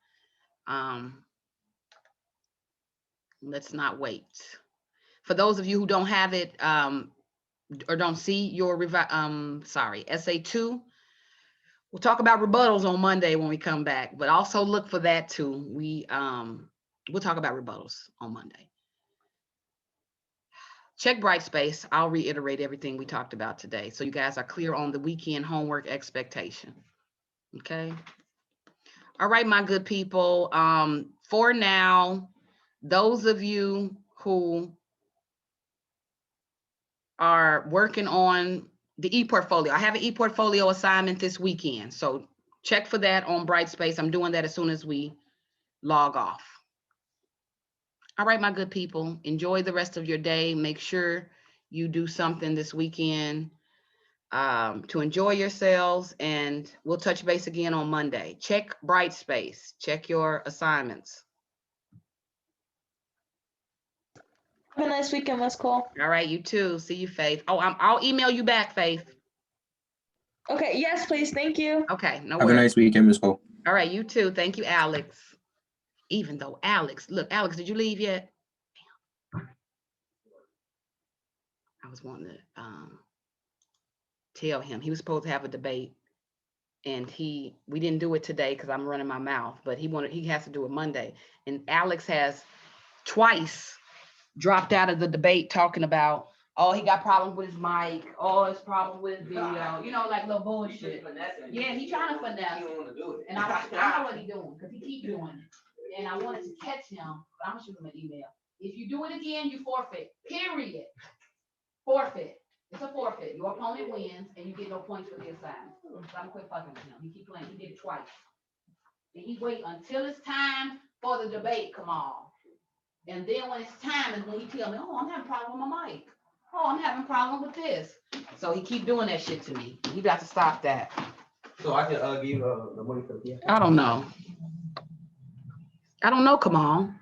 Let's not wait. For those of you who don't have it or don't see your essay 2, we'll talk about rebuttals on Monday when we come back, but also look for that too. We'll talk about rebuttals on Monday. Check Brightspace. I'll reiterate everything we talked about today so you guys are clear on the weekend homework expectation. Okay. All right, my good people. For now, those of you who are working on the e-portfolio, I have an e-portfolio assignment this weekend, so check for that on Brightspace. I'm doing that as soon as we log off. All right, my good people, enjoy the rest of your day. Make sure you do something this weekend to enjoy yourselves, and we'll touch base again on Monday. Check Brightspace, check your assignments. Have a nice weekend, Miss Cole. All right, you too. See you, Faith. Oh, I'll email you back, Faith. Okay, yes, please. Thank you. Okay, no Have worries. a nice weekend, Ms. Cole. All right, you too. Thank you, Alex. Even though Alex, look, Alex, did you leave yet? I was wanting to tell him he was supposed to have a debate, and we didn't do it today because I'm running my mouth, but he has to do it Monday. And Alex has twice dropped out of the debate talking about, oh, he got problems with his mic, oh, his problem with his video, you know, like little bullshit. Yeah, he trying to finesse. And I know what he doing, because he keep doing it. And I wanted to catch him, but I'm gonna shoot him an email. If you do it again, you forfeit. Period. Forfeit. It's a forfeit. Your opponent wins, and you get no points for the assignment. So I'm gonna quit fucking with him. He keep playing. He did it twice. And he wait until it's time for the debate come on. And then when it's time is when he tell me, oh, I'm having a problem with my mic. Oh, I'm having a problem with this. So he keep doing that shit to me. He got to stop that. So I can give the money for the I don't know. Come on.